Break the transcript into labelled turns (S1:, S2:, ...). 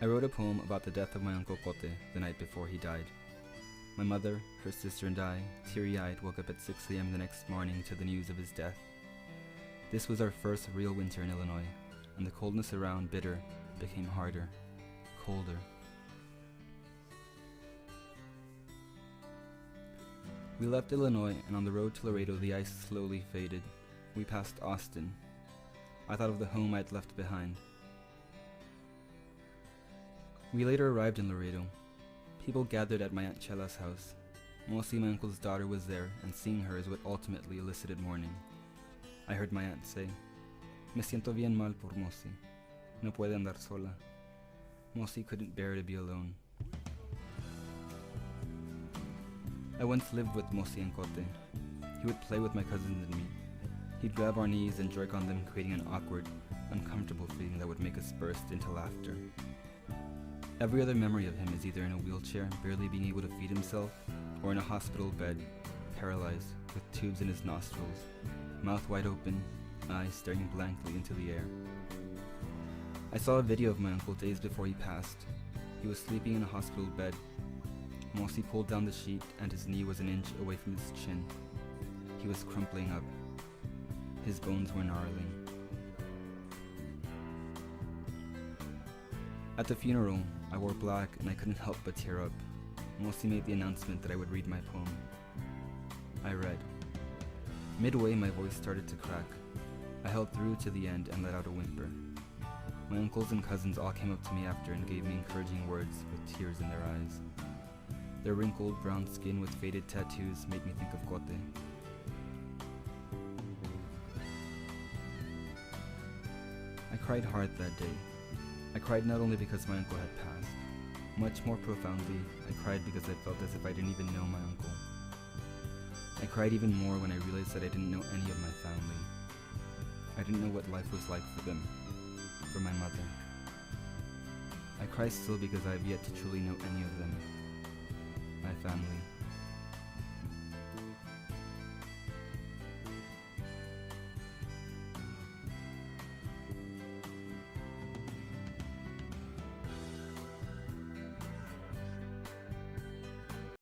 S1: I wrote a poem about the death of my uncle Cote the night before he died. My mother, her sister and I, teary-eyed, woke up at 6 a.m. the next morning to the news of his death. This was our first real winter in Illinois, and the coldness around, bitter, became harder, colder. We left Illinois, and on the road to Laredo the ice slowly faded. We passed Austin. I thought of the home I'd left behind. We later arrived in Laredo. People gathered at my Aunt Chela's house. Mostly my uncle's daughter was there, and seeing her is what ultimately elicited mourning. I heard my aunt say, "Me siento bien mal por Mosi. No puede andar sola." Mosi couldn't bear to be alone. I once lived with Mosi and Cote. He would play with my cousins and me. He'd grab our knees and jerk on them, creating an awkward, uncomfortable feeling that would make us burst into laughter. Every other memory of him is either in a wheelchair, barely being able to feed himself, or in a hospital bed, paralyzed, with tubes in his nostrils, mouth wide open, eyes staring blankly into the air. I saw a video of my uncle days before he passed. He was sleeping in a hospital bed. Mosi pulled down the sheet and his knee was an inch away from his chin. He was crumpling up. His bones were gnarling. At the funeral, I wore black and I couldn't help but tear up. Mosi made the announcement that I would read my poem. I read. Midway, my voice started to crack. I held through to the end and let out a whimper. My uncles and cousins all came up to me after and gave me encouraging words with tears in their eyes. Their wrinkled brown skin with faded tattoos made me think of Cote. I cried hard that day. I cried not only because my uncle had passed. Much more profoundly, I cried because I felt as if I didn't even know my uncle. I cried even more when I realized that I didn't know any of my family. I didn't know what life was like for them, for my mother. I cry still because I have yet to truly know any of them, my family.